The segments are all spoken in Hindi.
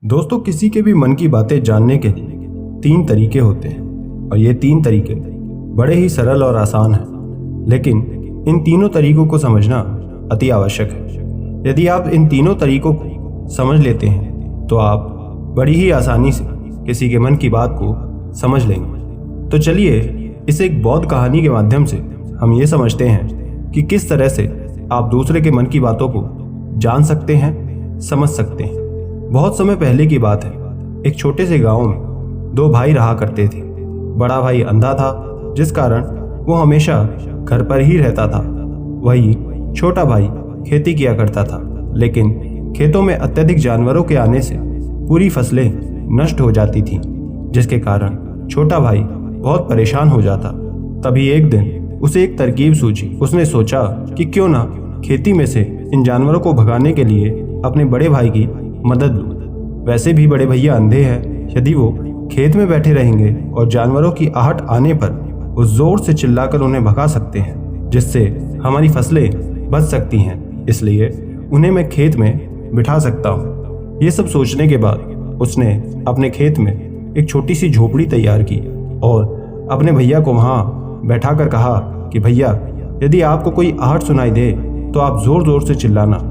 दोस्तों, किसी के भी मन की बातें जानने के लिए 3 तरीके होते हैं और ये 3 तरीके बड़े ही सरल और आसान हैं, लेकिन इन तीनों तरीकों को समझना अति आवश्यक है। यदि आप इन तीनों तरीकों को समझ लेते हैं तो आप बड़ी ही आसानी से किसी के मन की बात को समझ लेंगे। तो चलिए इस एक बौद्ध कहानी के माध्यम से हम ये समझते हैं कि किस तरह से आप दूसरे के मन की बातों को जान सकते हैं, समझ सकते हैं। बहुत समय पहले की बात है। एक छोटे से गांव में 2 भाई रहा करते थे। बड़ा भाई अंधा था, जिस कारण वो हमेशा घर पर ही रहता था। वही छोटा भाई खेती किया करता था, लेकिन खेतों में अत्यधिक जानवरों के आने से पूरी फसलें नष्ट हो जाती थीं, जिसके कारण छोटा भाई बहुत परेशान हो जाता। तभी एक दिन उसे एक तरकीब सूझी। उसने सोचा कि क्यों ना खेती में से इन जानवरों को भगाने के लिए अपने बड़े भाई की मदद लूं। वैसे भी बड़े भैया अंधे हैं। यदि वो खेत में बैठे रहेंगे और जानवरों की आहट आने पर वो जोर से चिल्लाकर उन्हें भगा सकते हैं, जिससे हमारी फसलें बच सकती हैं। इसलिए उन्हें मैं खेत में बिठा सकता हूँ। ये सब सोचने के बाद उसने अपने खेत में एक छोटी सी झोपड़ी तैयार की और अपने भैया को वहाँ बैठा कर कहा कि भैया, यदि आपको कोई आहट सुनाई दे तो आप जोर जोर से चिल्लाना।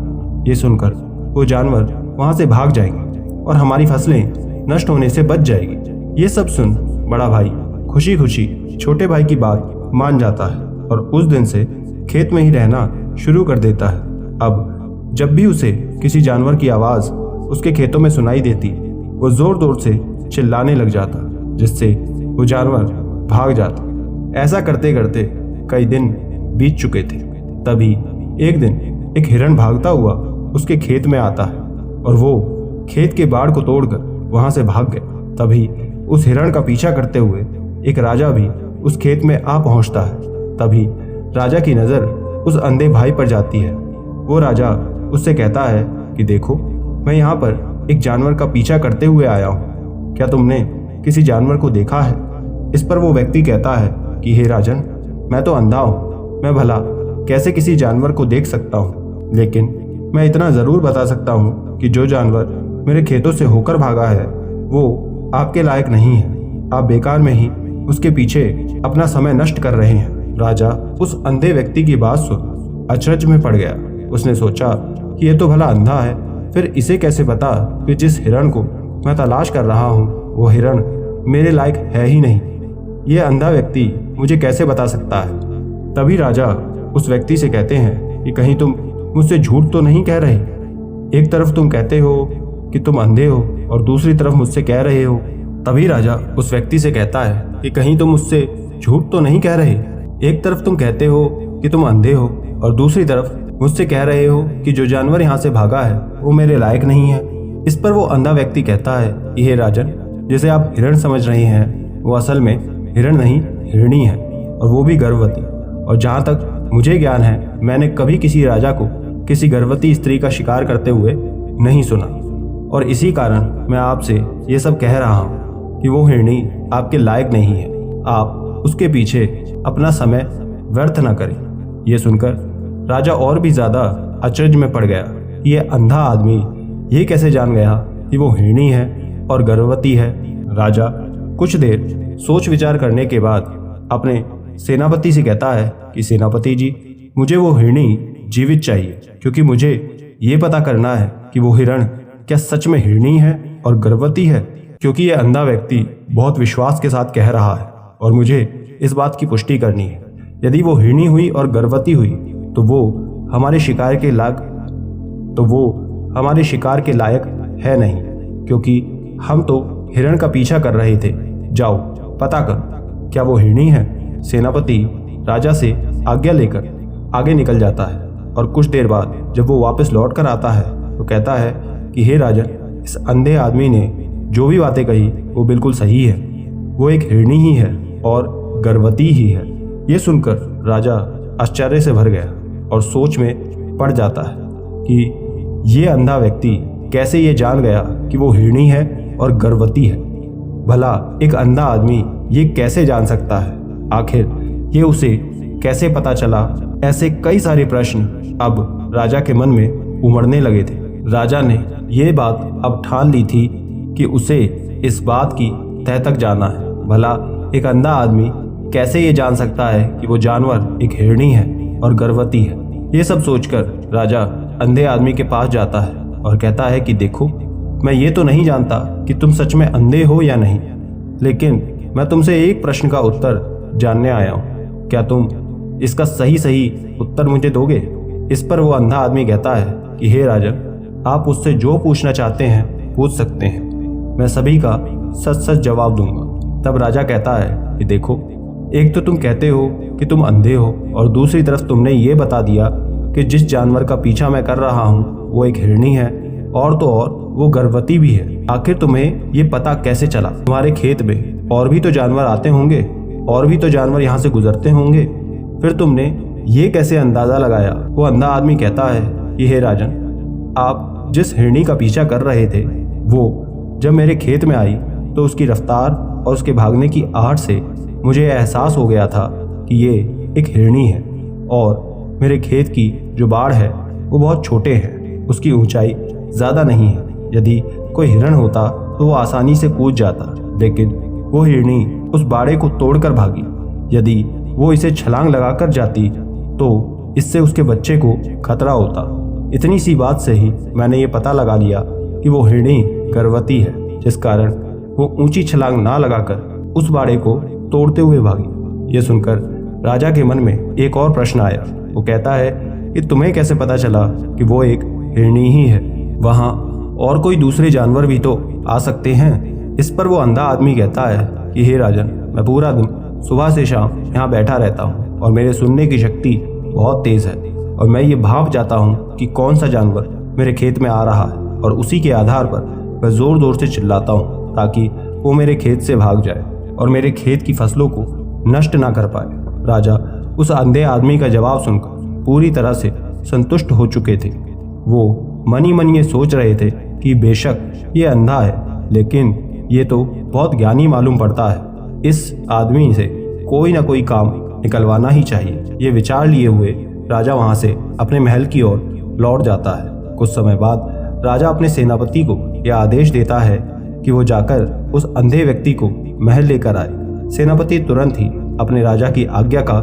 ये सुनकर वो जानवर वहां से भाग जाएंगे और हमारी फसलें नष्ट होने से बच जाएगी। ये सब सुन बड़ा भाई खुशी खुशी छोटे भाई की बात मान जाता है और उस दिन से खेत में ही रहना शुरू कर देता है। अब जब भी उसे किसी जानवर की आवाज उसके खेतों में सुनाई देती, वो जोर जोर से चिल्लाने लग जाता, जिससे वो जानवर भाग जाता। ऐसा करते करते कई दिन बीत चुके थे। तभी एक दिन एक हिरण भागता हुआ उसके खेत में आता है और वो खेत के बाड़ को तोड़कर वहां से भाग गया। तभी उस हिरण का पीछा करते हुए एक राजा भी उस खेत में आ पहुंचता है। तभी राजा की नजर उस अंधे भाई पर जाती है। वो राजा उससे कहता है कि देखो, मैं यहाँ पर एक जानवर का पीछा करते हुए आया हूँ। क्या तुमने किसी जानवर को देखा है? इस पर वो व्यक्ति कहता है कि हे राजन, मैं तो अंधा हूँ। मैं भला कैसे किसी जानवर को देख सकता हूँ, लेकिन मैं इतना जरूर बता सकता हूँ कि जो जानवर मेरे खेतों से होकर भागा है वो आपके लायक नहीं है। आप बेकार में ही उसके पीछे अपना समय नष्ट कर रहे हैं। राजा उस अंधे व्यक्ति की बात सुन अचरज में पड़ गया। उसने सोचा कि ये तो भला अंधा है, फिर इसे कैसे पता कि जिस हिरण को मैं तलाश कर रहा हूँ वो हिरण मेरे लायक है ही नहीं। ये अंधा व्यक्ति मुझे कैसे बता सकता है? तभी राजा उस व्यक्ति से कहते हैं कि कहीं तुम मुझसे झूठ तो नहीं कह रहे? एक तरफ तुम कहते हो कि तुम अंधे हो और दूसरी तरफ मुझसे कह रहे हो। तभी राजा उस व्यक्ति से कहता है कि कहीं तुम मुझसे झूठ तो नहीं कह रहे? एक तरफ तुम कहते हो कि तुम अंधे हो और दूसरी तरफ मुझसे कह रहे हो कि जो जानवर यहाँ से भागा है वो मेरे लायक नहीं है। इस पर वो अंधा व्यक्ति कहता है कि हे राजन, जिसे आप हिरण समझ रहे हैं वो असल में हिरण नहीं, हिरणी है, और वो भी गर्भवती। और जहाँ तक मुझे ज्ञान है, मैंने कभी किसी राजा को किसी गर्भवती स्त्री का शिकार करते हुए नहीं सुना, और इसी कारण मैं आपसे ये सब कह रहा हूँ कि वो हिरणी आपके लायक नहीं है। आप उसके पीछे अपना समय व्यर्थ न करें। ये सुनकर राजा और भी ज्यादा अचरज में पड़ गया। ये अंधा आदमी ये कैसे जान गया कि वो हिरणी है और गर्भवती है? राजा कुछ देर सोच विचार करने के बाद अपने सेनापति से कहता है कि सेनापति जी, मुझे वो हिरणी जीवित चाहिए, क्योंकि मुझे ये पता करना है कि वो हिरण क्या सच में हिरणी है और गर्भवती है, क्योंकि ये अंधा व्यक्ति बहुत विश्वास के साथ कह रहा है और मुझे इस बात की पुष्टि करनी है। यदि वो हिरणी हुई और गर्भवती हुई तो वो हमारे शिकार के लायक है नहीं, क्योंकि हम तो हिरण का पीछा कर रहे थे। जाओ पता करो क्या वो हिरणी है। सेनापति राजा से आज्ञा लेकर आगे निकल जाता है और कुछ देर बाद जब वो वापस लौट कर आता है तो कहता है कि हे राजन, इस अंधे आदमी ने जो भी बातें कही वो बिल्कुल सही है। वो एक हिरणी ही है और गर्भवती ही है। ये सुनकर राजा आश्चर्य से भर गया और सोच में पड़ जाता है कि ये अंधा व्यक्ति कैसे ये जान गया कि वो हिरणी है और गर्भवती है। भला एक अंधा आदमी ये कैसे जान सकता है? आखिर ये उसे कैसे पता चला? ऐसे कई सारे प्रश्न अब राजा के मन में उमड़ने लगे थे। राजा ने ये बात अब ठान ली थी कि उसे इस बात की तह तक जाना है। भला एक अंधा आदमी कैसे ये जान सकता है कि वो जानवर एक हिरणी है और गर्भवती है। ये सब सोचकर राजा अंधे आदमी के पास जाता है और कहता है कि देखो, मैं ये तो नहीं जानता कि तुम सच में अंधे हो या नहीं, लेकिन मैं तुमसे एक प्रश्न का उत्तर जानने आया हूँ। क्या तुम इसका सही सही उत्तर मुझे दोगे? इस पर वो अंधा आदमी कहता है कि हे राजन, आप उससे जो पूछना चाहते हैं पूछ सकते हैं, मैं सभी का सच सच जवाब दूंगा। तब राजा कहता है कि देखो, एक तो तुम कहते हो कि तुम अंधे हो और दूसरी तरफ तुमने ये बता दिया कि जिस जानवर का पीछा मैं कर रहा हूँ वो एक हिरणी है, और तो और वो गर्भवती भी है। आखिर तुम्हें ये पता कैसे चला? तुम्हारे खेत में और भी तो जानवर आते होंगे, और भी तो जानवर यहाँ से गुजरते होंगे, फिर तुमने ये कैसे अंदाजा लगाया? वो अंधा आदमी कहता है कि हे राजन, आप जिस हिरणी का पीछा कर रहे थे वो जब मेरे खेत में आई तो उसकी रफ्तार और उसके भागने की आहट से मुझे एहसास हो गया था कि ये एक हिरणी है, और मेरे खेत की जो बाड़ है वो बहुत छोटे है, उसकी ऊंचाई ज़्यादा नहीं है। यदि कोई हिरण होता तो वो आसानी से कूद जाता, लेकिन वो हिरणी उस बाड़े को तोड़कर भागी। यदि वो इसे छलांग लगाकर जाती तो इससे उसके बच्चे को खतरा होता। इतनी सी बात से ही मैंने ये पता लगा लिया कि वो हिरणी गर्भवती है, जिस कारण वो ऊंची छलांग ना लगाकर उस बाड़े को तोड़ते हुए भागी। ये सुनकर राजा के मन में एक और प्रश्न आया। वो कहता है कि तुम्हें कैसे पता चला कि वो एक हिरणी ही है? वहाँ और कोई दूसरे जानवर भी तो आ सकते हैं। इस पर वो अंधा आदमी कहता है कि हे राजन, मैं पूरा दिन सुबह से शाम यहाँ बैठा रहता हूँ और मेरे सुनने की शक्ति बहुत तेज है, और मैं ये भाप जाता हूँ कि कौन सा जानवर मेरे खेत में आ रहा है, और उसी के आधार पर मैं जोर जोर से चिल्लाता हूँ ताकि वो मेरे खेत से भाग जाए और मेरे खेत की फसलों को नष्ट ना कर पाए। राजा उस अंधे आदमी का जवाब सुनकर पूरी तरह से संतुष्ट हो चुके थे। वो मन ही मन ये सोच रहे थे कि बेशक ये अंधा है, लेकिन ये तो बहुत ज्ञानी मालूम पड़ता है, इस आदमी से कोई ना कोई काम निकलवाना ही चाहिए। ये विचार लिए हुए राजा वहां से अपने महल की ओर लौट जाता है। कुछ समय बाद राजा अपने सेनापति को यह आदेश देता है कि वो जाकर उस अंधे व्यक्ति को महल लेकर आए। सेनापति तुरंत ही अपने राजा की आज्ञा का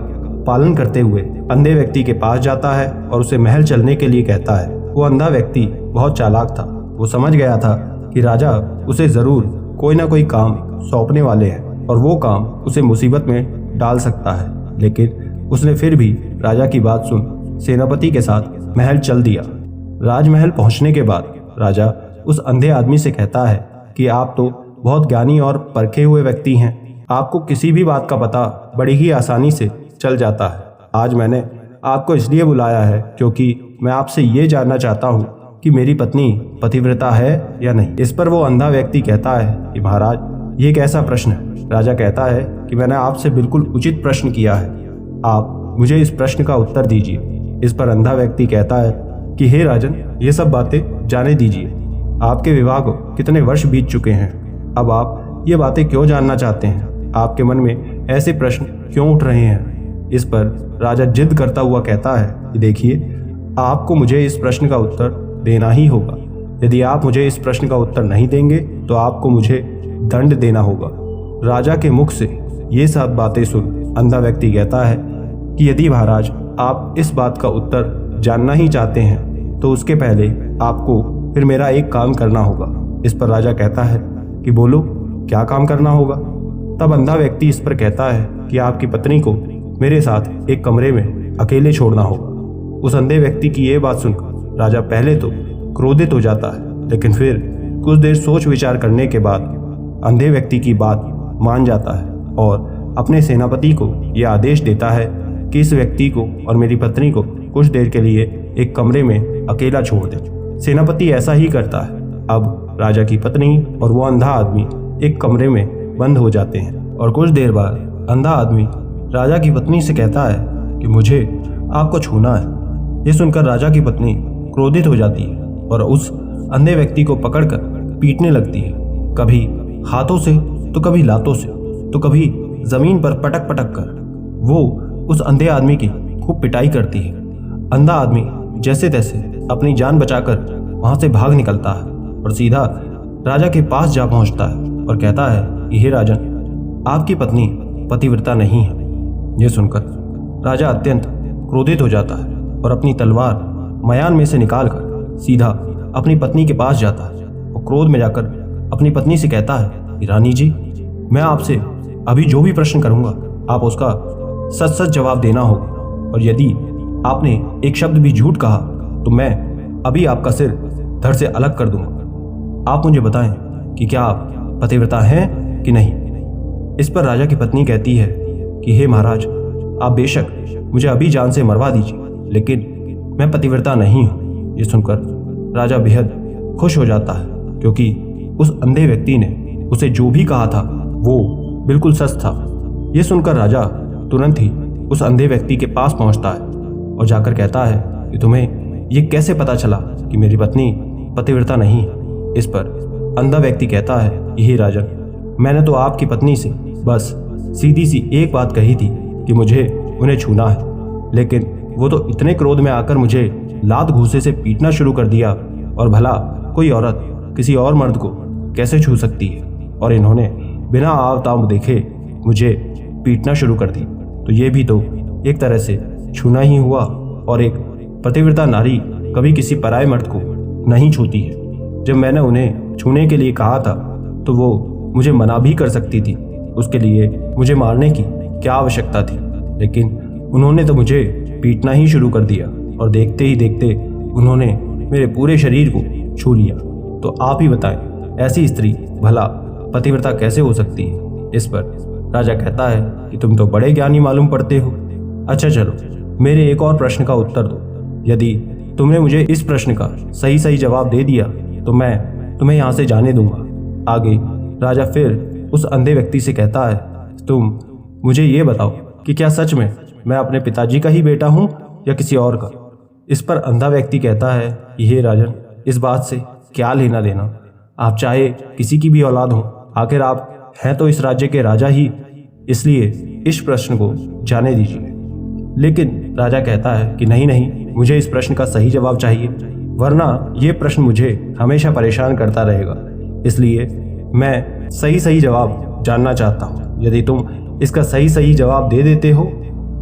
पालन करते हुए अंधे व्यक्ति के पास जाता है और उसे महल चलने के लिए कहता है। वो अंधा व्यक्ति बहुत चालाक था। वो समझ गया था कि राजा उसे जरूर कोई ना कोई काम सौंपने वाले हैं और वो काम उसे मुसीबत में डाल सकता है, लेकिन उसने फिर भी राजा की बात सुन सेनापति के साथ महल चल दिया। राजमहल पहुंचने के बाद राजा उस अंधे आदमी से कहता है कि आप तो बहुत ज्ञानी और परखे हुए व्यक्ति हैं, आपको किसी भी बात का पता बड़ी ही आसानी से चल जाता है। आज मैंने आपको इसलिए बुलाया है क्योंकि मैं आपसे ये जानना चाहता हूँ कि मेरी पत्नी पतिव्रता है या नहीं। इस पर वो अंधा व्यक्ति कहता है कि महाराज, ये कैसा प्रश्न है? राजा कहता है कि मैंने आपसे बिल्कुल उचित प्रश्न किया है, आप मुझे इस प्रश्न का उत्तर दीजिए। इस पर अंधा व्यक्ति कहता है कि हे राजन, ये सब बातें जाने दीजिए। आपके विवाह को कितने वर्ष बीत चुके हैं, अब आप ये बातें क्यों जानना चाहते हैं? आपके मन में ऐसे प्रश्न क्यों उठ रहे हैं? इस पर राजा जिद करता हुआ कहता है कि देखिए, आपको मुझे इस प्रश्न का उत्तर देना ही होगा। यदि आप मुझे इस प्रश्न का उत्तर नहीं देंगे तो आपको मुझे दंड देना होगा। राजा के मुख से ये सब बातें सुन अंधा व्यक्ति कहता है कि यदि महाराज आप इस बात का उत्तर जानना ही चाहते हैं तो उसके पहले आपको फिर मेरा एक काम करना होगा। इस पर राजा कहता है कि बोलो, क्या काम करना होगा? तब अंधा व्यक्ति इस पर कहता है कि आपकी पत्नी को मेरे साथ एक कमरे में अकेले छोड़ना होगा। उस अंधे व्यक्ति की ये बात सुनकर राजा पहले तो क्रोधित हो जाता है, लेकिन फिर कुछ देर सोच विचार करने के बाद अंधे व्यक्ति की बात मान जाता है और अपने सेनापति को यह आदेश देता है कि इस व्यक्ति को और मेरी पत्नी को कुछ देर के लिए एक कमरे में अकेला छोड़ दे। सेनापति ऐसा ही करता है। अब राजा की पत्नी और वो अंधा आदमी एक कमरे में बंद हो जाते हैं और कुछ देर बाद अंधा आदमी राजा की पत्नी से कहता है कि मुझे आपको छूना है। ये सुनकर राजा की पत्नी क्रोधित हो जाती है और उस अंधे व्यक्ति को पकड़कर पीटने लगती है, कभी हाथों से तो कभी लातों से तो कभी जमीन पर पटक पटक कर वो उस अंधे आदमी की खूब पिटाई करती है। अंधा आदमी जैसे तैसे अपनी जान बचाकर वहां से भाग निकलता है और सीधा राजा के पास जा पहुंचता है और कहता है कि हे राजन, आपकी पत्नी पतिव्रता नहीं है। यह सुनकर राजा अत्यंत क्रोधित हो जाता है और अपनी तलवार मयान में से निकालकर सीधा अपनी पत्नी के पास जाता है और क्रोध में जाकर अपनी पत्नी से कहता है कि रानी जी, मैं आपसे अभी जो भी प्रश्न करूंगा आप उसका सच सच जवाब देना होगा, और यदि आपने एक शब्द भी झूठ कहा तो मैं अभी आपका सिर धड़ से अलग कर दूंगा। आप मुझे बताएं कि क्या आप पतिव्रता हैं कि नहीं। इस पर राजा की पत्नी कहती है कि हे महाराज, आप बेशक मुझे अभी जान से मरवा दीजिए, लेकिन मैं पतिव्रता नहीं हूं। ये सुनकर राजा बेहद खुश हो जाता है, क्योंकि उस अंधे व्यक्ति ने उसे जो भी कहा था वो बिल्कुल सच था। ये सुनकर राजा तुरंत ही उस अंधे व्यक्ति के पास पहुंचता है और जाकर कहता है कि तुम्हें ये कैसे पता चला कि मेरी पत्नी पतिव्रता नहीं है। इस पर अंधा व्यक्ति कहता है कि हे राजन, मैंने तो आपकी पत्नी से बस सीधी सी एक बात कही थी कि मुझे उन्हें छूना है, लेकिन वो तो इतने क्रोध में आकर मुझे लात घूंसे से पीटना शुरू कर दिया, और भला कोई औरत किसी और मर्द को कैसे छू सकती है, और इन्होंने बिना आव ताव देखे मुझे पीटना शुरू कर दी। तो ये भी तो एक तरह से छूना ही हुआ, और एक पतिव्रता नारी कभी किसी पराये मर्द को नहीं छूती है। जब मैंने उन्हें छूने के लिए कहा था तो वो मुझे मना भी कर सकती थी, उसके लिए मुझे मारने की क्या आवश्यकता थी, लेकिन उन्होंने तो मुझे पीटना ही शुरू कर दिया, और देखते ही देखते उन्होंने मेरे पूरे शरीर को छू लिया। तो आप ही बताएं, ऐसी स्त्री भला पतिव्रता कैसे हो सकती है। इस पर राजा कहता है कि तुम तो बड़े ज्ञानी मालूम पड़ते हो। अच्छा चलो, मेरे एक और प्रश्न का उत्तर दो। यदि तुमने मुझे इस प्रश्न का सही सही जवाब दे दिया तो मैं तुम्हें यहाँ से जाने दूंगा। आगे राजा फिर उस अंधे व्यक्ति से कहता है, तुम मुझे ये बताओ कि क्या सच में मैं अपने पिताजी का ही बेटा हूँ या किसी और का। इस पर अंधा व्यक्ति कहता है कि हे राजन, इस बात से क्या लेना देना, आप चाहे किसी की भी औलाद हो, आखिर आप हैं तो इस राज्य के राजा ही, इसलिए इस प्रश्न को जाने दीजिए। लेकिन राजा कहता है कि नहीं नहीं, मुझे इस प्रश्न का सही जवाब चाहिए, वरना ये प्रश्न मुझे हमेशा परेशान करता रहेगा, इसलिए मैं सही सही जवाब जानना चाहता हूँ। यदि तुम इसका सही सही जवाब दे देते हो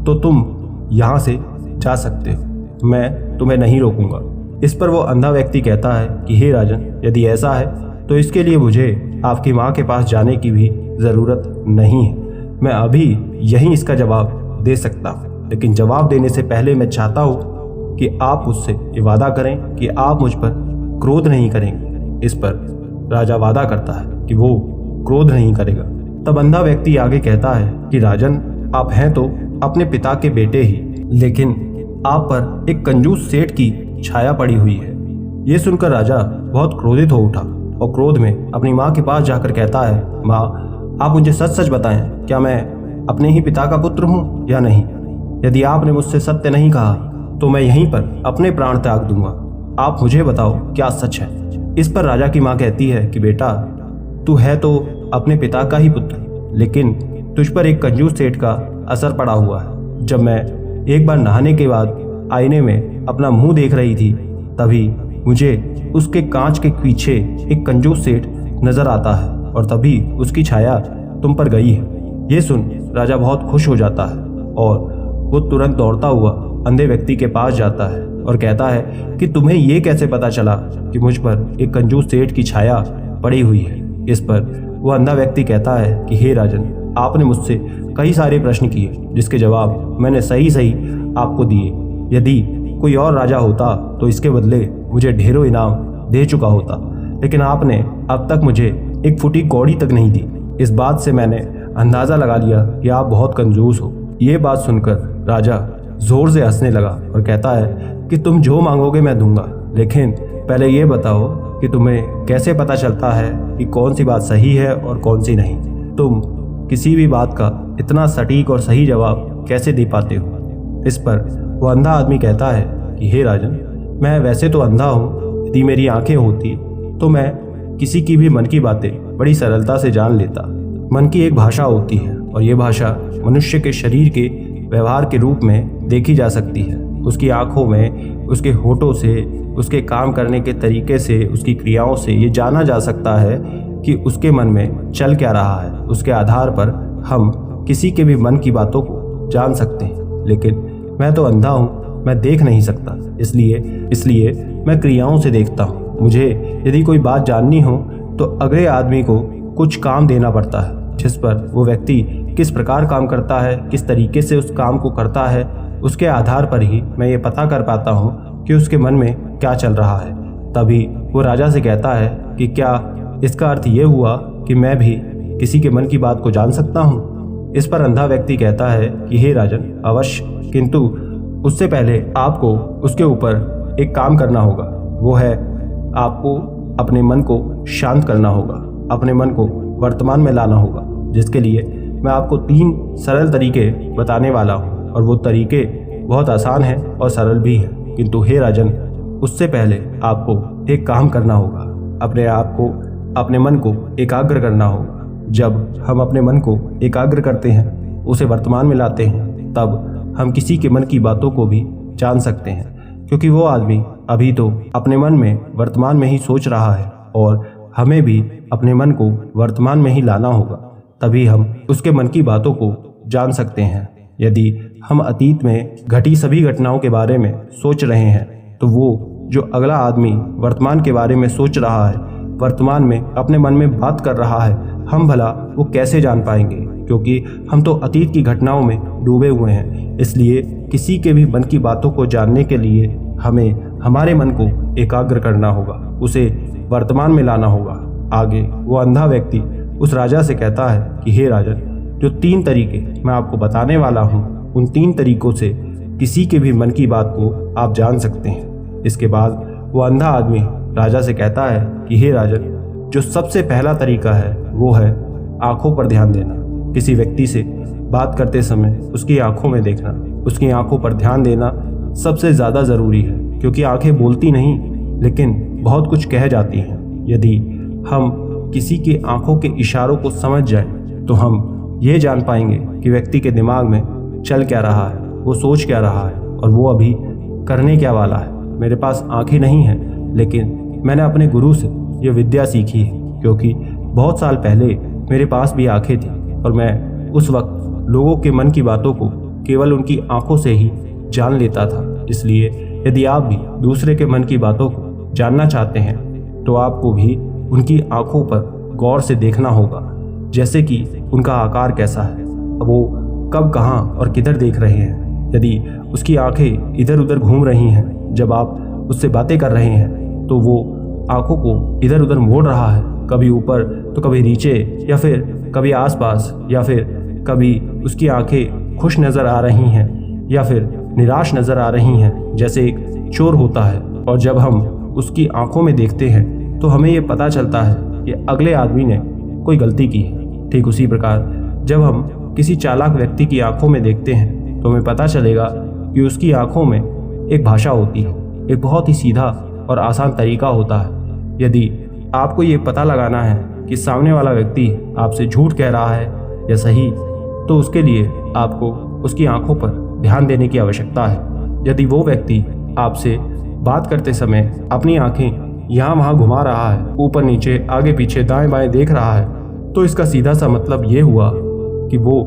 तो तुम यहाँ से जा सकते हो, मैं तुम्हें नहीं रोकूंगा। इस पर वो अंधा व्यक्ति कहता है कि हे राजन, यदि ऐसा है तो इसके लिए मुझे आपकी माँ के पास जाने की भी ज़रूरत नहीं है, मैं अभी यहीं इसका जवाब दे सकता हूँ। लेकिन जवाब देने से पहले मैं चाहता हूँ कि आप मुझसे ये वादा करें कि आप मुझ पर क्रोध नहीं करेंगे। इस पर राजा वादा करता है कि वो क्रोध नहीं करेगा। तब अंधा व्यक्ति आगे कहता है कि राजन, आप हैं तो अपने पिता के बेटे ही, लेकिन आप पर एक कंजूस सेठ की छाया पड़ी हुई है। ये सुनकर राजा बहुत क्रोधित हो उठा और क्रोध में अपनी माँ के पास जाकर कहता है, माँ, आप मुझे सच सच बताएं, क्या मैं अपने ही पिता का पुत्र हूँ या नहीं। यदि आपने मुझसे सत्य नहीं कहा तो मैं यहीं पर अपने प्राण त्याग दूंगा। आप मुझे बताओ क्या सच है। इस पर राजा की माँ कहती है कि बेटा, तू है तो अपने पिता का ही पुत्र, लेकिन तुझ पर एक कंजूस सेठ का असर पड़ा हुआ है। जब मैं एक बार नहाने के बाद आईने में अपना मुंह देख रही थी, तभी मुझे उसके कांच के पीछे एक कंजूस सेठ नजर आता है, और तभी उसकी छाया तुम पर गई है। ये सुन राजा बहुत खुश हो जाता है और वो तुरंत दौड़ता हुआ अंधे व्यक्ति के पास जाता है और कहता है कि तुम्हें ये कैसे पता चला कि मुझ पर एक कंजूस सेठ की छाया पड़ी हुई है। इस पर वो अंधा व्यक्ति कहता है कि हे राजन, आपने मुझसे कई सारे प्रश्न किए जिसके जवाब मैंने सही सही आपको दिए। यदि कोई और राजा होता तो इसके बदले मुझे ढेरों इनाम दे चुका होता, लेकिन आपने अब तक मुझे एक फुटी कौड़ी तक नहीं दी। इस बात से मैंने अंदाज़ा लगा लिया कि आप बहुत कंजूस हो। ये बात सुनकर राजा जोर से हंसने लगा और कहता है कि तुम जो मांगोगे मैं दूंगा, लेकिन पहले ये बताओ कि तुम्हें कैसे पता चलता है कि कौन सी बात सही है और कौन सी नहीं। तुम किसी भी बात का इतना सटीक और सही जवाब कैसे दे पाते हो। इस पर वो अंधा आदमी कहता है कि हे राजन, मैं वैसे तो अंधा हूँ, यदि मेरी आंखें होती तो मैं किसी की भी मन की बातें बड़ी सरलता से जान लेता। मन की एक भाषा होती है और ये भाषा मनुष्य के शरीर के व्यवहार के रूप में देखी जा सकती है। उसकी आंखों में उसके होठों से, उसके काम करने के तरीके से, उसकी क्रियाओं से ये जाना जा सकता है कि उसके मन में चल क्या रहा है। उसके आधार पर हम किसी के भी मन की बातों को जान सकते हैं। लेकिन मैं तो अंधा हूँ, मैं देख नहीं सकता, इसलिए मैं क्रियाओं से देखता हूँ। मुझे यदि कोई बात जाननी हो तो अगले आदमी को कुछ काम देना पड़ता है, जिस पर वो व्यक्ति किस प्रकार काम करता है, किस तरीके से उस काम को करता है, उसके आधार पर ही मैं ये पता कर पाता हूँ कि उसके मन में क्या चल रहा है। तभी वो राजा से कहता है कि क्या इसका अर्थ ये हुआ कि मैं भी किसी के मन की बात को जान सकता हूँ? इस पर अंधा व्यक्ति कहता है कि हे राजन, अवश्य, किंतु उससे पहले आपको उसके ऊपर एक काम करना होगा। वो है, आपको अपने मन को शांत करना होगा, अपने मन को वर्तमान में लाना होगा, जिसके लिए मैं आपको 3 सरल तरीके बताने वाला हूँ। और वो तरीके बहुत आसान हैं और सरल भी हैं। किंतु हे राजन, उससे पहले आपको एक काम करना होगा, अपने आप को, अपने मन को एकाग्र करना होगा। जब हम अपने मन को एकाग्र करते हैं, उसे वर्तमान में लाते हैं, तब हम किसी के मन की बातों को भी जान सकते हैं। क्योंकि वो आदमी अभी तो अपने मन में वर्तमान में ही सोच रहा है और हमें भी अपने मन को वर्तमान में ही लाना होगा, तभी हम उसके मन की बातों को जान सकते हैं। यदि हम अतीत में घटी सभी घटनाओं के बारे में सोच रहे हैं, तो वो जो अगला आदमी वर्तमान के बारे में सोच रहा है, वर्तमान में अपने मन में बात कर रहा है, हम भला वो कैसे जान पाएंगे? क्योंकि हम तो अतीत की घटनाओं में डूबे हुए हैं। इसलिए किसी के भी मन की बातों को जानने के लिए हमें हमारे मन को एकाग्र करना होगा, उसे वर्तमान में लाना होगा। आगे वो अंधा व्यक्ति उस राजा से कहता है कि हे राजन, जो 3 तरीके मैं आपको बताने वाला हूँ, उन 3 तरीकों से किसी के भी मन की बात को आप जान सकते हैं। इसके बाद वो अंधा आदमी राजा से कहता है कि हे राजन, जो सबसे पहला तरीका है वो है आंखों पर ध्यान देना। किसी व्यक्ति से बात करते समय उसकी आंखों में देखना, उसकी आंखों पर ध्यान देना सबसे ज़्यादा ज़रूरी है। क्योंकि आंखें बोलती नहीं, लेकिन बहुत कुछ कह जाती हैं। यदि हम किसी की आंखों के इशारों को समझ जाएं, तो हम ये जान पाएंगे कि व्यक्ति के दिमाग में चल क्या रहा है, वो सोच क्या रहा है और वो अभी करने क्या वाला है। मेरे पास आंखें नहीं हैं, लेकिन मैंने अपने गुरु से ये विद्या सीखी है। क्योंकि बहुत साल पहले मेरे पास भी आंखें थी और मैं उस वक्त लोगों के मन की बातों को केवल उनकी आंखों से ही जान लेता था। इसलिए यदि आप भी दूसरे के मन की बातों को जानना चाहते हैं, तो आपको भी उनकी आंखों पर गौर से देखना होगा, जैसे कि उनका आकार कैसा है, वो कब, कहाँ और किधर देख रहे हैं। यदि उसकी आंखें इधर उधर घूम रही हैं जब आप उससे बातें कर रहे हैं, तो वो आंखों को इधर उधर मोड़ रहा है, कभी ऊपर तो कभी नीचे, या फिर कभी आसपास, या फिर कभी उसकी आंखें खुश नज़र आ रही हैं या फिर निराश नज़र आ रही हैं, जैसे एक चोर होता है। और जब हम उसकी आंखों में देखते हैं तो हमें ये पता चलता है कि अगले आदमी ने कोई गलती की है। ठीक उसी प्रकार जब हम किसी चालाक व्यक्ति की आंखों में देखते हैं तो हमें पता चलेगा कि उसकी आंखों में एक भाषा होती है, एक बहुत ही सीधा और आसान तरीका होता है। यदि आपको ये पता लगाना है कि सामने वाला व्यक्ति आपसे झूठ कह रहा है या सही, तो उसके लिए आपको उसकी आंखों पर ध्यान देने की आवश्यकता है। यदि वो व्यक्ति आपसे बात करते समय अपनी आंखें यहाँ वहाँ घुमा रहा है, ऊपर नीचे, आगे पीछे, दाएं बाएं देख रहा है, तो इसका सीधा सा मतलब ये हुआ कि वो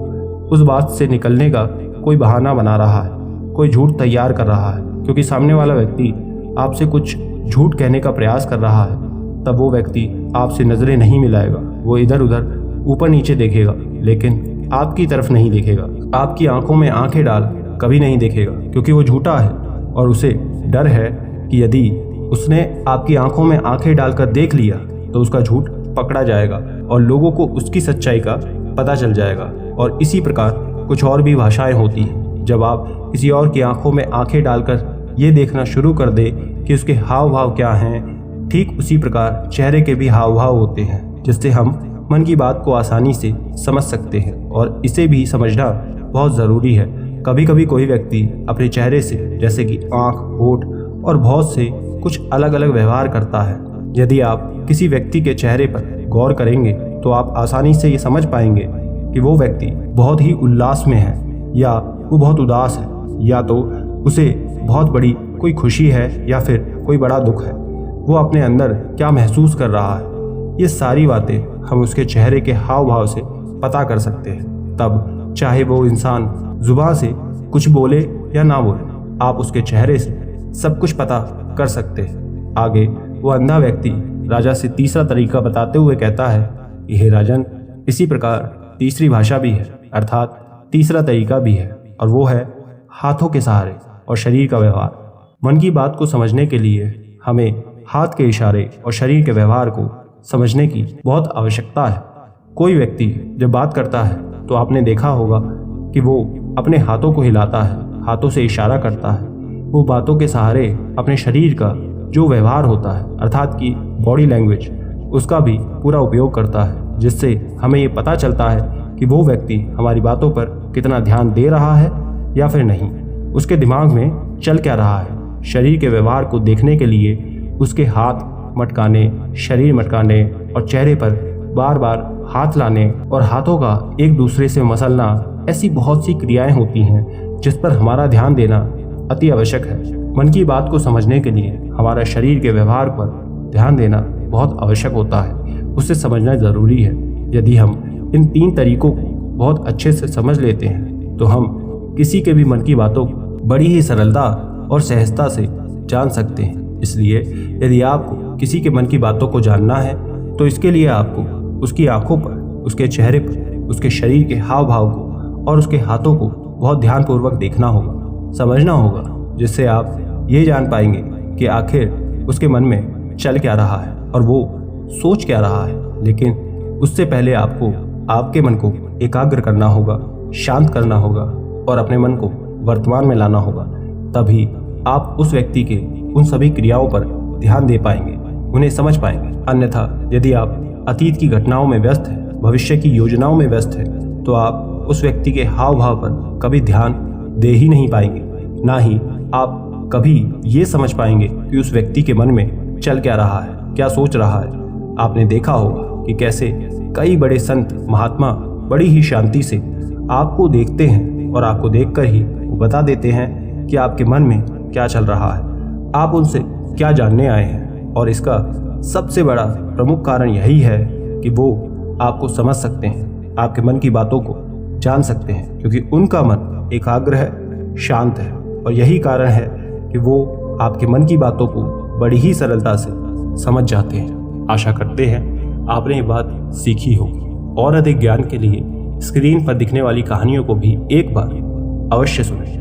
उस बात से निकलने का कोई बहाना बना रहा है, कोई झूठ तैयार कर रहा है। क्योंकि सामने वाला व्यक्ति आपसे कुछ झूठ कहने का प्रयास कर रहा है, तब वो व्यक्ति आपसे नज़रें नहीं मिलाएगा। वो इधर उधर ऊपर नीचे देखेगा, लेकिन आपकी तरफ नहीं देखेगा। आपकी आंखों में आंखें डाल कभी नहीं देखेगा, क्योंकि वो झूठा है और उसे डर है कि यदि उसने आपकी आंखों में आंखें डालकर देख लिया तो उसका झूठ पकड़ा जाएगा और लोगों को उसकी सच्चाई का पता चल जाएगा। और इसी प्रकार कुछ और भी भाषाएं होती हैं। जब आप किसी और की आंखों में आंखें डालकर ये देखना शुरू कर दे कि उसके हाव भाव क्या हैं, ठीक उसी प्रकार चेहरे के भी हाव भाव होते हैं, जिससे हम मन की बात को आसानी से समझ सकते हैं। और इसे भी समझना बहुत ज़रूरी है। कभी कभी कोई व्यक्ति अपने चेहरे से, जैसे कि आँख, होठ और बहुत से कुछ अलग अलग व्यवहार करता है। यदि आप किसी व्यक्ति के चेहरे पर गौर करेंगे तो आप आसानी से ये समझ पाएंगे कि वो व्यक्ति बहुत ही उल्लास में है, या वो बहुत उदास है, या तो उसे बहुत बड़ी कोई खुशी है या फिर कोई बड़ा दुख है, वो अपने अंदर क्या महसूस कर रहा है, ये सारी बातें हम उसके चेहरे के हाव भाव से पता कर सकते हैं। तब चाहे वो इंसान जुबान से कुछ बोले या ना बोले, आप उसके चेहरे से सब कुछ पता कर सकते हैं। आगे वो अंधा व्यक्ति राजा से तीसरा तरीका बताते हुए कहता है कि हे राजन, इसी प्रकार तीसरी भाषा भी है, अर्थात तीसरा तरीका भी है, और वो है हाथों के सहारे और शरीर का व्यवहार। मन की बात को समझने के लिए हमें हाथ के इशारे और शरीर के व्यवहार को समझने की बहुत आवश्यकता है। कोई व्यक्ति जब बात करता है तो आपने देखा होगा कि वो अपने हाथों को हिलाता है, हाथों से इशारा करता है। वो बातों के सहारे अपने शरीर का जो व्यवहार होता है, अर्थात कि बॉडी लैंग्वेज, उसका भी पूरा उपयोग करता है, जिससे हमें ये पता चलता है कि वो व्यक्ति हमारी बातों पर कितना ध्यान दे रहा है या फिर नहीं, उसके दिमाग में चल क्या रहा है। शरीर के व्यवहार को देखने के लिए उसके हाथ मटकाने, शरीर मटकाने और चेहरे पर बार बार हाथ लाने और हाथों का एक दूसरे से मसलना, ऐसी बहुत सी क्रियाएं होती हैं जिस पर हमारा ध्यान देना अति आवश्यक है। मन की बात को समझने के लिए हमारा शरीर के व्यवहार पर ध्यान देना बहुत आवश्यक होता है, उसे समझना ज़रूरी है। यदि हम इन 3 तरीकों को बहुत अच्छे से समझ लेते हैं तो हम किसी के भी मन की बातों को बड़ी ही सरलता और सहजता से जान सकते हैं। इसलिए यदि आपको किसी के मन की बातों को जानना है तो इसके लिए आपको उसकी आंखों पर, उसके चेहरे पर, उसके शरीर के हाव भाव को और उसके हाथों को बहुत ध्यानपूर्वक देखना होगा, समझना होगा, जिससे आप ये जान पाएंगे कि आखिर उसके मन में चल क्या रहा है और वो सोच क्या रहा है। लेकिन उससे पहले आपको आपके मन को एकाग्र करना होगा, शांत करना होगा और अपने मन को वर्तमान में लाना होगा। तभी आप उस व्यक्ति के उन सभी क्रियाओं पर ध्यान दे पाएंगे, उन्हें समझ पाएंगे। अन्यथा यदि आप अतीत की घटनाओं में व्यस्त हैं, भविष्य की योजनाओं में व्यस्त हैं, तो आप उस व्यक्ति के हाव भाव पर कभी ध्यान दे ही नहीं पाएंगे। ना ही आप कभी ये समझ पाएंगे कि उस व्यक्ति के मन में चल क्या रहा है, क्या सोच रहा है। आपने देखा होगा कि कैसे कई बड़े संत महात्मा बड़ी ही शांति से आपको देखते हैं और आपको देखकर ही वो बता देते हैं कि आपके मन में क्या चल रहा है, आप उनसे क्या जानने आए हैं। और इसका सबसे बड़ा प्रमुख कारण यही है कि वो आपको समझ सकते हैं, आपके मन की बातों को जान सकते हैं, क्योंकि उनका मन एकाग्र है, शांत है। और यही कारण है कि वो आपके मन की बातों को बड़ी ही सरलता से समझ जाते हैं। आशा करते हैं आपने ये बात सीखी होगी। और अधिक ज्ञान के लिए स्क्रीन पर दिखने वाली कहानियों को भी एक बार अवश्य सुनें।